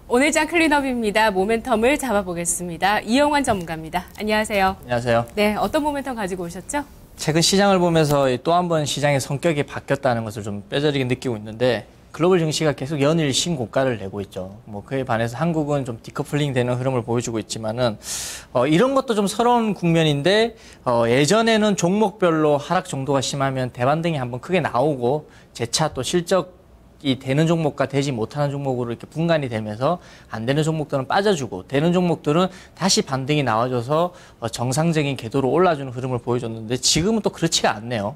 오늘장 클린업입니다. 모멘텀을 잡아보겠습니다. 이영환 전문가입니다. 안녕하세요. 안녕하세요. 네, 어떤 모멘텀 가지고 오셨죠? 최근 시장을 보면서 또 한 번 시장의 성격이 바뀌었다는 것을 좀 뼈저리게 느끼고 있는데 글로벌 증시가 계속 연일 신고가를 내고 있죠. 그에 반해서 한국은 좀 디커플링 되는 흐름을 보여주고 있지만은 이런 것도 좀 서러운 국면인데 예전에는 종목별로 하락 정도가 심하면 대반등이 한번 크게 나오고 재차 또 실적이 되는 종목과 되지 못하는 종목으로 이렇게 분간이 되면서 안 되는 종목들은 빠져주고 되는 종목들은 다시 반등이 나와줘서 정상적인 궤도로 올라주는 흐름을 보여줬는데 지금은 또 그렇지가 않네요.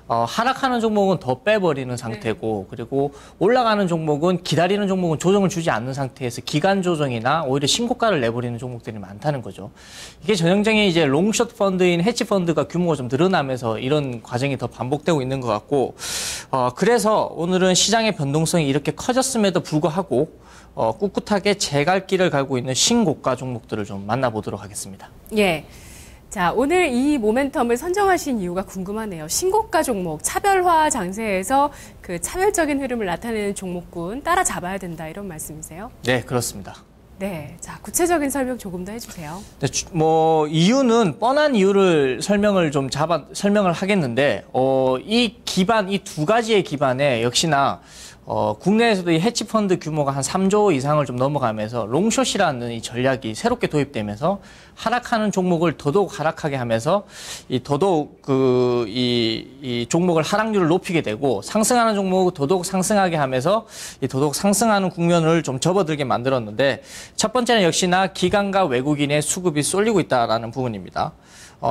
하락하는 종목은 더 빼버리는 상태고, 그리고 올라가는 종목은 기다리는 종목은 조정을 주지 않는 상태에서 기간 조정이나 오히려 신고가를 내버리는 종목들이 많다는 거죠. 이게 전형적인 이제 롱숏 펀드인 헤지 펀드가 규모가 좀 늘어나면서 이런 과정이 더 반복되고 있는 것 같고, 그래서 오늘은 시장의 변동성이 이렇게 커졌음에도 불구하고 꿋꿋하게 제갈 길을 갈고 있는 신고가 종목들을 좀 만나보도록 하겠습니다. 예. 자, 오늘 이 모멘텀을 선정하신 이유가 궁금하네요. 신고가 종목, 차별화 장세에서 그 차별적인 흐름을 나타내는 종목군 따라잡아야 된다, 이런 말씀이세요? 네, 그렇습니다. 네. 자, 구체적인 설명 조금 더 해주세요. 네, 이유는 뻔한 이유를 설명을 하겠는데, 이 두 가지의 기반에 역시나 국내에서도 이 헤지펀드 규모가 한 3조 이상을 좀 넘어가면서 롱숏이라는 이 전략이 새롭게 도입되면서 하락하는 종목을 더더욱 하락하게 하면서 더더욱 이 종목을 하락률을 높이게 되고 상승하는 종목을 더더욱 상승하게 하면서 더더욱 상승하는 국면을 좀 접어들게 만들었는데 첫 번째는 역시나 기관과 외국인의 수급이 쏠리고 있다라는 부분입니다.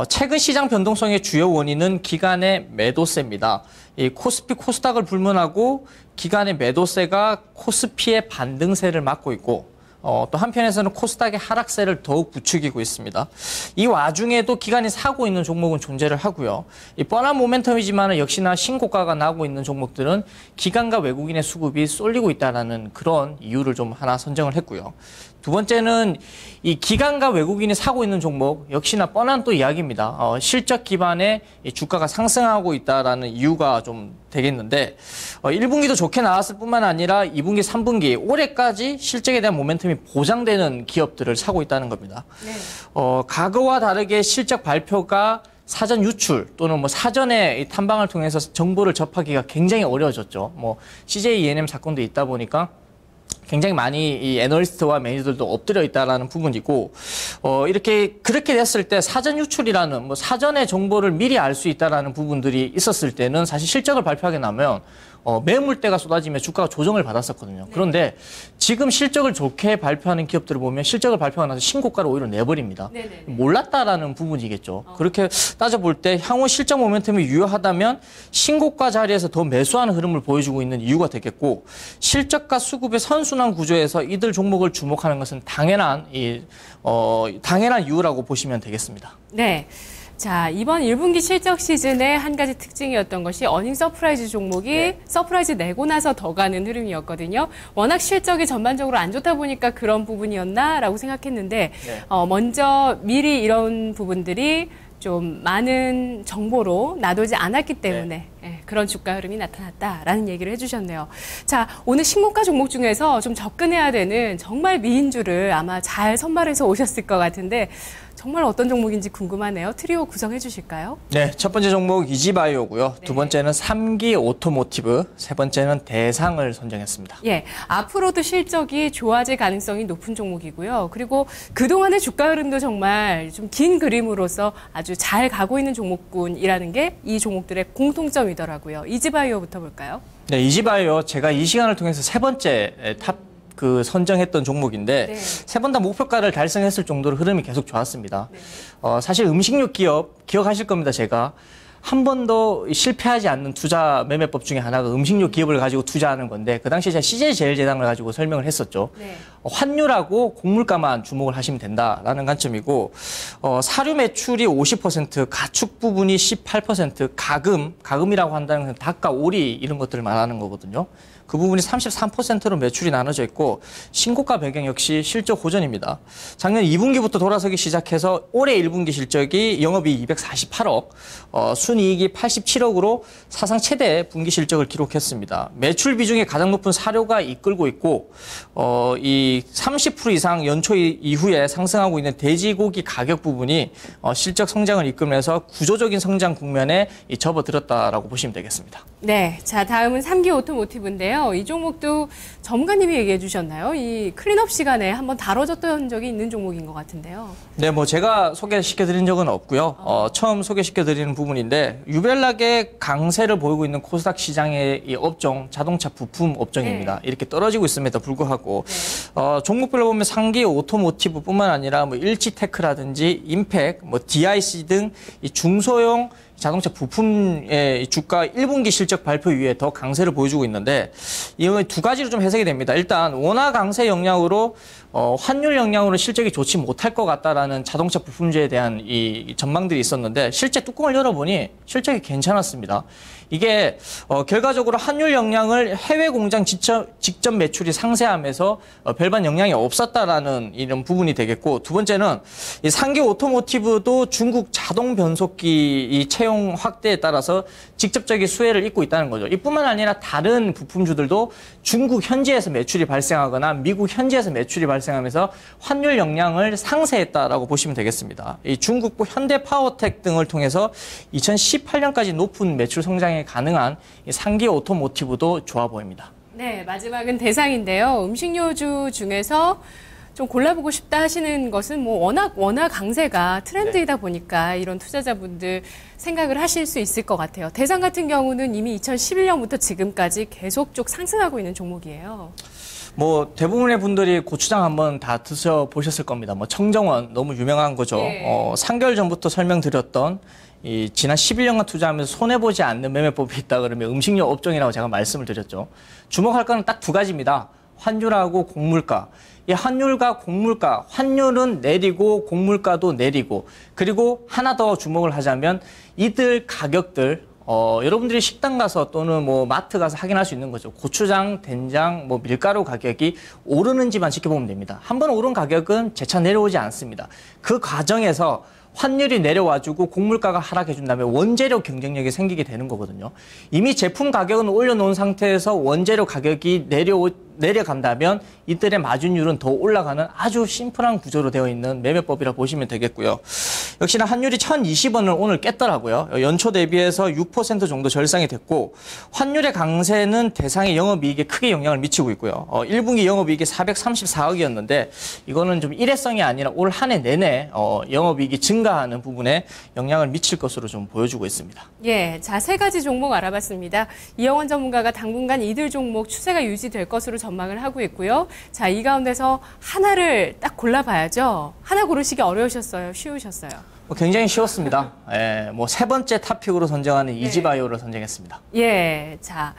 최근 시장 변동성의 주요 원인은 기관의 매도세입니다. 이 코스피 코스닥을 불문하고 기관의 매도세가 코스피의 반등세를 막고 있고 또 한편에서는 코스닥의 하락세를 더욱 부추기고 있습니다. 이 와중에도 기관이 사고 있는 종목은 존재를 하고요. 이 뻔한 모멘텀이지만 역시나 신고가가 나오고 있는 종목들은 기관과 외국인의 수급이 쏠리고 있다는 그런 이유를 좀 하나 선정을 했고요. 두 번째는 이 기관과 외국인이 사고 있는 종목 역시나 뻔한 또 이야기입니다. 실적 기반의 주가가 상승하고 있다라는 이유가 좀 되겠는데 1분기도 좋게 나왔을 뿐만 아니라 2분기, 3분기 올해까지 실적에 대한 모멘텀이 보장되는 기업들을 사고 있다는 겁니다. 네. 과거와 다르게 실적 발표가 사전 유출 또는 사전에 탐방을 통해서 정보를 접하기가 굉장히 어려워졌죠. CJ E&M 사건도 있다 보니까 굉장히 많이 이 애널리스트와 매니저들도 엎드려 있다라는 부분이고, 그렇게 됐을 때 사전 유출이라는 사전의 정보를 미리 알 수 있다라는 부분들이 있었을 때는 사실 실적을 발표하게 나면 매물대가 쏟아지며 주가가 조정을 받았었거든요. 그런데 지금 실적을 좋게 발표하는 기업들을 보면 실적을 발표하고 나서 신고가를 오히려 내버립니다. 몰랐다라는 부분이겠죠. 그렇게 따져볼 때 향후 실적 모멘텀이 유효하다면 신고가 자리에서 더 매수하는 흐름을 보여주고 있는 이유가 되겠고, 실적과 수급의 선순환 구조에서 이들 종목을 주목하는 것은 당연한 이유라고 보시면 되겠습니다. 네. 자, 이번 1분기 실적 시즌의 한 가지 특징이었던 것이 어닝 서프라이즈 종목이 서프라이즈 내고 나서 더 가는 흐름이었거든요. 워낙 실적이 전반적으로 안 좋다 보니까 그런 부분이었나라고 생각했는데 먼저 미리 이런 부분들이 좀 많은 정보로 놔두지 않았기 때문에 그런 주가 흐름이 나타났다라는 얘기를 해주셨네요. 자, 오늘 신고가 종목 중에서 좀 접근해야 되는 정말 미인주를 아마 잘 선발해서 오셨을 것 같은데 정말 어떤 종목인지 궁금하네요. 트리오 구성해 주실까요? 네, 첫 번째 종목 이지바이오고요. 두 번째는 3기 오토모티브, 세 번째는 대상을 선정했습니다. 예, 앞으로도 실적이 좋아질 가능성이 높은 종목이고요. 그리고 그동안의 주가 흐름도 정말 좀 긴 그림으로서 아주 잘 가고 있는 종목군이라는 게 이 종목들의 공통점이더라고요. 이지바이오부터 볼까요? 네, 이지바이오 제가 이 시간을 통해서 세 번째 선정했던 종목인데 세 번 다 목표가를 달성했을 정도로 흐름이 계속 좋았습니다. 사실 음식료 기억하실 겁니다. 제가 한 번도 실패하지 않는 투자 매매법 중에 하나가 음식료 기업을 가지고 투자하는 건데 그 당시에 제가 CJ제일제당을 가지고 설명을 했었죠. 환율하고 곡물가만 주목을 하시면 된다라는 관점이고 사료 매출이 50%, 가축 부분이 18%, 가금이라고 한다는 건 닭과 오리 이런 것들을 말하는 거거든요. 그 부분이 33%로 매출이 나눠져 있고 신고가 배경 역시 실적 호전입니다. 작년 2분기부터 돌아서기 시작해서 올해 1분기 실적이 영업이익 248억, 순이익이 87억으로 사상 최대 분기 실적을 기록했습니다. 매출 비중이 가장 높은 사료가 이끌고 있고 이 이 30% 이상 연초 이후에 상승하고 있는 돼지고기 가격 부분이 실적 성장을 이끌면서 구조적인 성장 국면에 접어들었다라고 보시면 되겠습니다. 네, 자 다음은 3기 오토모티브인데요. 이 종목도 전문가님이 얘기해 주셨나요? 이 클린업 시간에 한번 다뤄졌던 적이 있는 종목인 것 같은데요. 네, 뭐 제가 소개시켜드린 적은 없고요. 처음 소개시켜드리는 부분인데 유별나게 강세를 보이고 있는 코스닥 시장의 이 업종 자동차 부품 업종입니다. 네. 이렇게 떨어지고 있음에도 불구하고 종목별로 보면 상기 오토모티브뿐만 아니라 뭐 일지테크라든지 임팩, 뭐 DIC 등 이 중소형 자동차 부품의 주가 1분기 실적 발표 이후에 더 강세를 보여주고 있는데 이거 두 가지로 좀 해석이 됩니다. 일단 원화 강세 영향으로 환율 영향으로 실적이 좋지 못할 것 같다라는 자동차 부품주에 대한 이 전망들이 있었는데 실제 뚜껑을 열어보니 실적이 괜찮았습니다. 이게 결과적으로 환율 영향을 해외 공장 직접 매출이 상쇄하면서 별반 영향이 없었다라는 이런 부분이 되겠고 두 번째는 이 상기 오토모티브도 중국 자동 변속기 이 채용 확대에 따라서 직접적인 수혜를 입고 있다는 거죠. 이뿐만 아니라 다른 부품주들도 중국 현지에서 매출이 발생하거나 미국 현지에서 매출이 발생하면서 환율 영향을 상쇄했다라고 보시면 되겠습니다. 이 중국 현대파워텍 등을 통해서 2018년까지 높은 매출 성장이 가능한 이 상기 오토모티브도 좋아 보입니다. 네, 마지막은 대상인데요. 음식료주 중에서 좀 골라보고 싶다 하시는 것은 뭐 워낙 강세가 트렌드이다 보니까 이런 투자자분들 생각을 하실 수 있을 것 같아요. 대상 같은 경우는 이미 2011년부터 지금까지 계속 쭉 상승하고 있는 종목이에요. 뭐 대부분의 분들이 고추장 한번 다 드셔보셨을 겁니다. 뭐 청정원 너무 유명한 거죠. 네. 3개월 전부터 설명드렸던 이 지난 11년간 투자하면서 손해보지 않는 매매법이 있다 그러면 음식료 업종이라고 제가 말씀을 드렸죠. 주목할 거는 딱 두 가지입니다. 환율하고 곡물가. 이 환율과 곡물가, 환율은 내리고 곡물가도 내리고 그리고 하나 더 주목을 하자면 이들 가격들 여러분들이 식당 가서 또는 뭐 마트 가서 확인할 수 있는 거죠. 고추장, 된장, 뭐 밀가루 가격이 오르는지만 지켜보면 됩니다. 한번 오른 가격은 재차 내려오지 않습니다. 그 과정에서 환율이 내려와주고 곡물가가 하락해준다면 원재료 경쟁력이 생기게 되는 거거든요. 이미 제품 가격은 올려놓은 상태에서 원재료 가격이 내려간다면 이들의 마진율은 더 올라가는 아주 심플한 구조로 되어 있는 매매법이라 보시면 되겠고요. 역시나 환율이 1,020원을 오늘 깼더라고요. 연초 대비해서 6% 정도 절상이 됐고 환율의 강세는 대상의 영업이익에 크게 영향을 미치고 있고요. 1분기 영업이익이 434억이었는데 이거는 좀 일회성이 아니라 올 한 해 내내 영업이익이 증가하는 부분에 영향을 미칠 것으로 좀 보여주고 있습니다. 예, 자, 세 가지 종목 알아봤습니다. 이영원 전문가가 당분간 이들 종목 추세가 유지될 것으로 전망을 하고 있고요. 자, 이 가운데서 하나를 딱 골라봐야죠. 하나 고르시기 어려우셨어요? 쉬우셨어요? 굉장히 쉬웠습니다. 뭐 세 번째 탑픽으로 선정하는 이지바이오를 선정했습니다. 예, 자,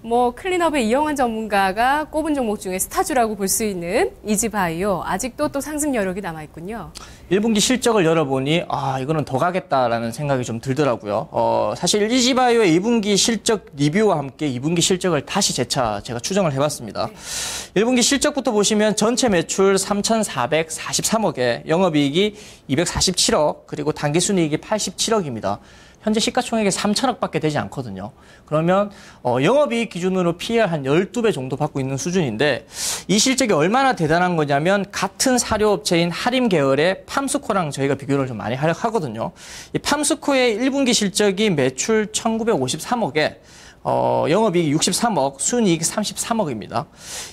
뭐 클린업의 이영환 전문가가 꼽은 종목 중에 스타주라고 볼 수 있는 이지바이오 아직도 또 상승 여력이 남아 있군요. 1분기 실적을 열어보니 이거는 더 가겠다라는 생각이 좀 들더라고요. 사실 이지바이오의 2분기 실적 리뷰와 함께 2분기 실적을 다시 재차 제가 추정을 해봤습니다. 네. 1분기 실적부터 보시면 전체 매출 3,443억에 영업이익이 247억 그리고 당기순이익이 87억입니다. 현재 시가총액이 3천억밖에 되지 않거든요. 그러면 영업이익 기준으로 PER 한 12배 정도 받고 있는 수준인데 이 실적이 얼마나 대단한 거냐면 같은 사료업체인 하림 계열의 팜스코랑 저희가 비교를 좀 많이 하거든요. 이 팜스코의 1분기 실적이 매출 1,953억에 영업이익 63억, 순이익 33억입니다.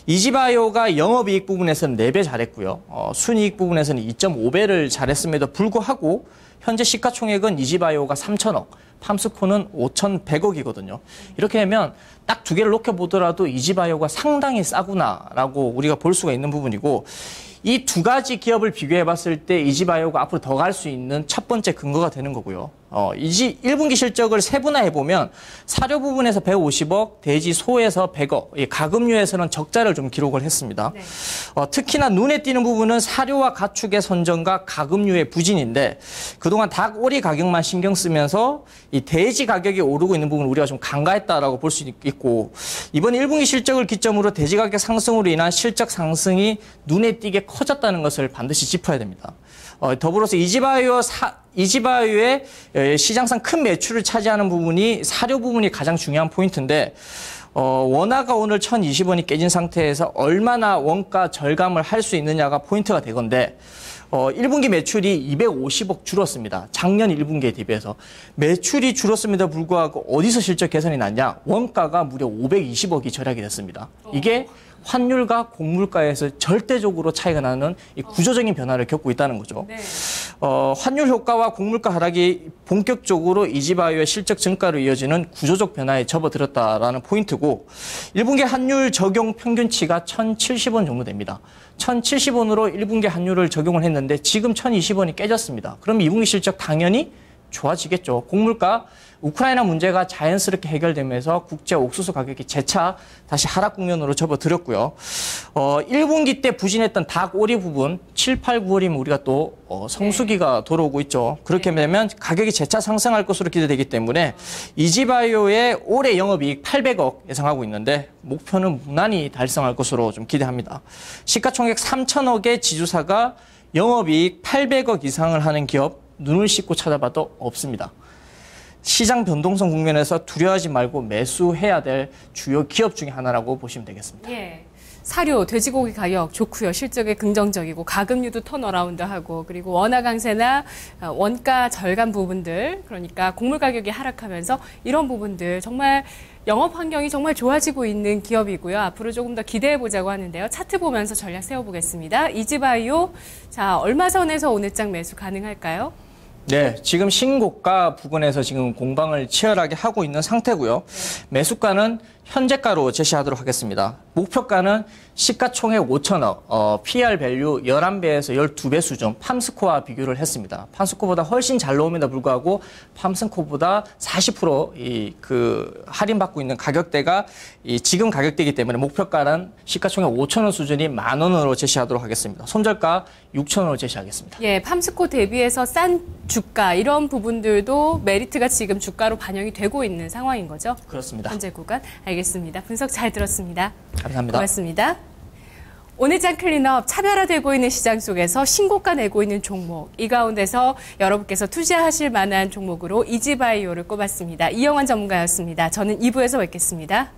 이지바이오가 영업이익 부분에서는 4배 잘했고요. 순이익 부분에서는 2.5배를 잘했음에도 불구하고 현재 시가총액은 이지바이오가 3천억, 팜스코는 5,100억이거든요. 이렇게 되면 딱 두 개를 놓켜보더라도 이지바이오가 상당히 싸구나라고 우리가 볼 수가 있는 부분이고 이 두 가지 기업을 비교해봤을 때 이지바이오가 앞으로 더 갈 수 있는 첫 번째 근거가 되는 거고요. 1분기 실적을 세분화해보면 사료 부분에서 150억, 돼지, 소에서 100억, 가금류에서는 적자를 좀 기록을 했습니다. 네. 특히나 눈에 띄는 부분은 사료와 가축의 선정과 가금류의 부진인데 그동안 닭, 오리 가격만 신경 쓰면서 이 돼지 가격이 오르고 있는 부분을 우리가 좀 간과했다라고 볼 수 있고 이번 1분기 실적을 기점으로 돼지 가격 상승으로 인한 실적 상승이 눈에 띄게 커졌다는 것을 반드시 짚어야 됩니다. 더불어서 이지바이오의 시장상 큰 매출을 차지하는 부분이 사료 부분이 가장 중요한 포인트인데 원화가 오늘 1,020원이 깨진 상태에서 얼마나 원가 절감을 할 수 있느냐가 포인트가 되건데 1분기 매출이 250억 줄었습니다. 작년 1분기에 대비해서. 매출이 줄었음에도 불구하고 어디서 실적 개선이 났냐? 원가가 무려 520억이 절약이 됐습니다. 이게 환율과 곡물가에서 절대적으로 차이가 나는 이 구조적인 변화를 겪고 있다는 거죠. 네. 환율 효과와 곡물가 하락이 본격적으로 이지바이오의 실적 증가로 이어지는 구조적 변화에 접어들었다라는 포인트고 1분기 환율 적용 평균치가 1,070원 정도 됩니다. 1,070원으로 1분기 환율을 적용을 했는데 지금 1,020원이 깨졌습니다. 그럼 2분기 실적 당연히 좋아지겠죠. 곡물가 우크라이나 문제가 자연스럽게 해결되면서 국제 옥수수 가격이 재차 다시 하락 국면으로 접어들었고요. 1분기 때 부진했던 닭 오리 부분 7, 8, 9월이면 우리가 또 성수기가 돌아오고 있죠. 그렇게 되면 가격이 재차 상승할 것으로 기대되기 때문에 이지바이오의 올해 영업이익 800억 예상하고 있는데 목표는 무난히 달성할 것으로 좀 기대합니다. 시가총액 3천억의 지주사가 영업이익 800억 이상을 하는 기업 눈을 씻고 찾아봐도 없습니다. 시장 변동성 국면에서 두려워하지 말고 매수해야 될 주요 기업 중에 하나라고 보시면 되겠습니다. 예. 사료, 돼지고기 가격 좋고요. 실적에 긍정적이고 가금류도 턴어라운드하고 그리고 원화 강세나 원가 절감 부분들 그러니까 곡물 가격이 하락하면서 이런 부분들 정말 영업 환경이 정말 좋아지고 있는 기업이고요. 앞으로 조금 더 기대해 보자고 하는데요. 차트 보면서 전략 세워보겠습니다. 이지바이오 자 얼마 선에서 오늘 장 매수 가능할까요? 네, 지금 신고가 부근에서 지금 공방을 치열하게 하고 있는 상태고요. 매수가는 현재가로 제시하도록 하겠습니다. 목표가는 시가총액 5천억, PR 밸류 11배에서 12배 수준, 팜스코와 비교를 했습니다. 팜스코보다 훨씬 잘 나옴에도 불구하고 팜스코보다 40% 할인받고 있는 가격대가 지금 가격대이기 때문에 목표가는 시가총액 5천원 수준이 10,000원으로 제시하도록 하겠습니다. 손절가 6천원으로 제시하겠습니다. 예, 팜스코 대비해서 싼 주가 이런 부분들도 메리트가 지금 주가로 반영이 되고 있는 상황인 거죠? 그렇습니다. 현재 구간 알겠습니다. 분석 잘 들었습니다. 감사합니다. 고맙습니다. 오늘 장 클린업 차별화되고 있는 시장 속에서 신고가 내고 있는 종목 이 가운데서 여러분께서 투자하실 만한 종목으로 이지바이오를 꼽았습니다. 이영환 전문가였습니다. 저는 2부에서 뵙겠습니다.